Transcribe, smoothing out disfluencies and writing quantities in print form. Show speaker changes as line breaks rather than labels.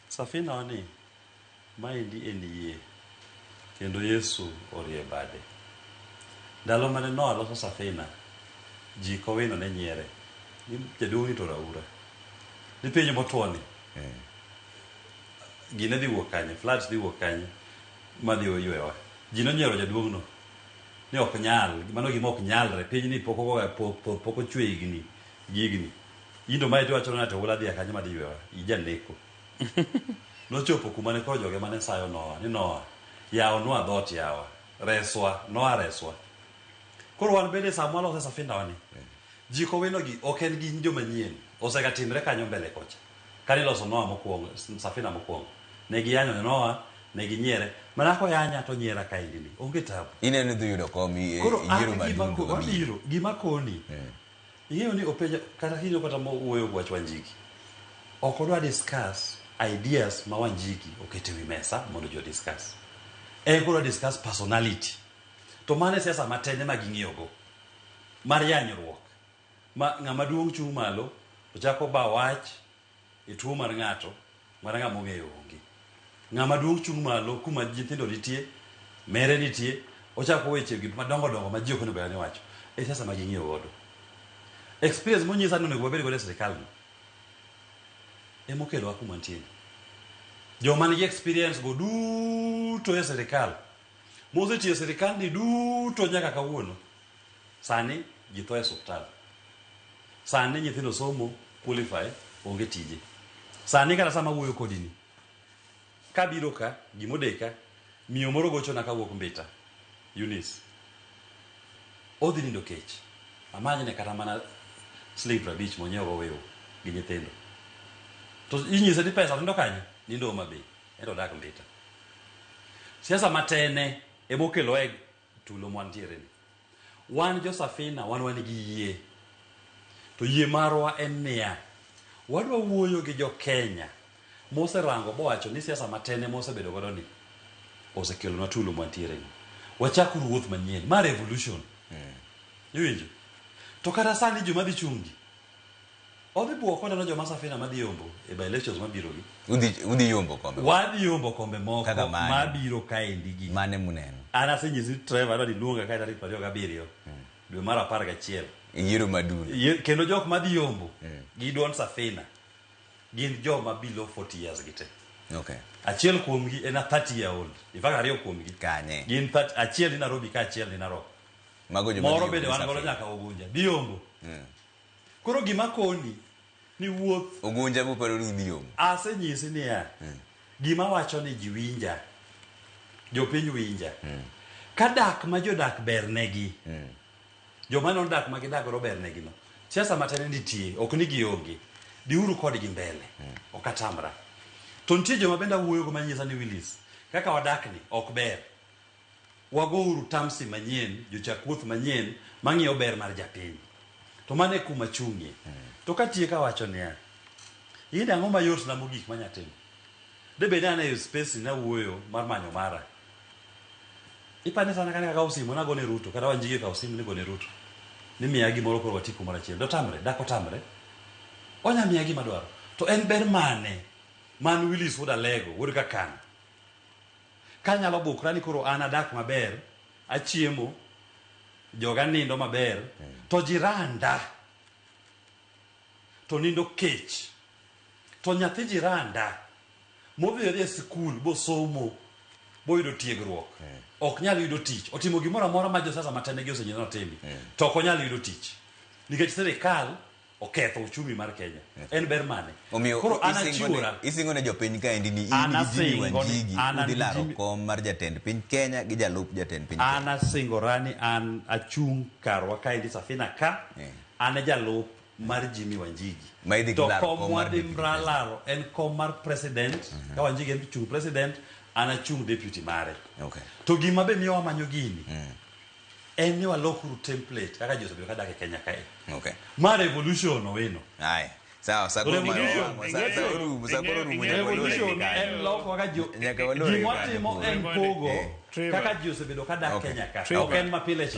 Safina wani maendi en yie kendo Yesu orie bade. Ndalo mane Noah loso safina, ji kowino ne nyiere. Ni jaduong' to raura. Ni penjo motwoni. Gine dhi wuok kanye, floods dhi wuok kanye, madhi oywewa. Ji nonyiero jaduong' no. Ni ok nyal, mano gima ok nyalre. Piny ni pok ochwe gigni. Indo mae to wacho to wala dhia kanye madhi ywewa. Ija neko. Nochopo kuma ne koro joge mane sayo Noah. Ni Noah, yawa nwa dhot yawa. Reswa, Noah reswa. Koro wan bende sa mwalo safina wani. Ji kowino gi ok en gi joma nyien. Osega timre kanyo mbele kocha. Kani loso Noah mokwongo, safina mokwongo. Ne giyanyo Noah, ne ginyiere. Mana ko yanya to nyiera kaindi ni. Onge tabu.
Ineno dhi yudo komi yiero maduong'
wabiro gima koni. Ing'eyo ni openja kata kinyo kata wuoyo gwach Wanjigi. Ok odwa discuss ideas ma Wanjigi okete wi mesa mondo jo discuss. Kodwa discuss personality. To mane siasa matende ma ging'iyogo. Mar yanyruok. Ma ng'ama duong' chung' malo, ochako ba wach e tuo mar ng'ato, mar ng'ama ong'eyo onge. Ng'ama duong' chung' malo kuma nyithindo nitie, mere nitie, ochako weche gi madongo ma ji ok onego wacho. Siasa ma ging'iyo godo. Experience monyisa ni onego wabed godo e sirikal no. Emokelo kuma nitie. Joma nigi experience go duto e sirikal. Mosetiyo sirikal ni duto nyaka kawuono. Sani ji tho e osiptal. Sani nyithindo somo qualify onge tije. Sani kata sama wuoyo kodini. Kabiro ka gimodeka miyo moro gocho na kawuok Mbita. Eunice. Odhi nindo kech. Amanyne kata mana slave beach monyewo wewo gi nyithindo. To inyisa di pesa nindo kanye? Nindo Homa Bay. Endo dak Mbita. Siasa matene emokelo tulo mwantiere ni. Wan jo safina wan gi yie. To yie marwa en niya. Wadwa wuoyo gi jo Kenya. Mose rango bowacho ni siasa matene mose bedo godo ni. Osekelo na tulo mwantiere ni. Wachak ruoth manyien. Ma revolution. Iwinjo? To kata sani joma dhi chungi. Odhi buoko na joma safina madhi yombo e by elections mabiro gi.
Udhi yombo kombe.
Wadhi yombo kombe moko mabiro kaendi gi.
Mane muneno?
Ana senyisi Trevor adwa diluonga kae tarik 27 dwe mar 11.
Yiero maduong'.
Kendo jok madhi yombo gi Don Safina gin joma below 40 years gite.
Okay.
Achiel kuomgi en a 30 year old. Ifaka ariyo kuomgi.
Kanye.
Gin 30, achiel ni Nairobi ka achiel ni Narok.
Mago joma
moro bende wan godo nyaka Ogunja. Diyombo. Koro gima koni ni wuoth
Ogunja bu pero ni diyombo.
Asenyisi ni ya. Gima wacho ni ji winja. Jopiny winja. Kadak ma jodak bernegi. Joma non dak ma gidak godo bernegi no. Siasa matene nitie, ok ni gionge. Diuru kodgi mbele. Okatamra. To nitie joma benda wuoyo go manyisa ni Willis. Kaka wadak ni ok ber. Wago uru tamsi manyien, jochak wuoth manyien, mang'iyo ber mar japiny. To mane kuma chung'ie. To katie ka wacho niya. Yini ang'o mayot na mogik manyatimo. Debe na e space na wuoyo mar manyo mara. Ipane sana kane kaka osimu na gone Ruto, kata Wanjigi ka osimu ni gone Ruto. Ni miya gimoro koro watiku mara chiel. Dotamre, dako tamre. Onya miya gima dwaro. To en ber mane man Willis woda lego, woda ka kan. Kanyalo bukra ni koro ana dak maber, achiemo, joga nindo maber, to jiranda. To nindo kech. To nyathi jiranda. Modhi e skul bo somo, bo yudo tiegruok. Ok nyal yudo tich. Otimo gimoro amora ma josiasa matene gi osenyino timi. To ok onyal yudo tich. Nikech sirikal oketho uchumi mar Kenya. En ber mane?
Koro anachiwora. Isingo ne jopiny ka endi ni in Wanjigi udhi laro kom mar jatend piny Kenya gi jalup jatend piny Kenya.
Ana singorani an achung' karwa ka endi safina ka. Ane jalup mar Jimmy Wanjigi. To kom wadhi mralaro en kom mar president. Ka Wanjigi en chung president. Ana chung deputy mare.
Okay.
To gima be miyo wamanyo gini. En ni walokuru template kaka Joseph Biloka dak e Kenya kae.
Okay.
Ma revolution owino.
Aye. Sawa, sakoro
revolution en loko kaka gima timo en pogo kaka Joseph Biloka dak Kenya ka. Ok en mapile.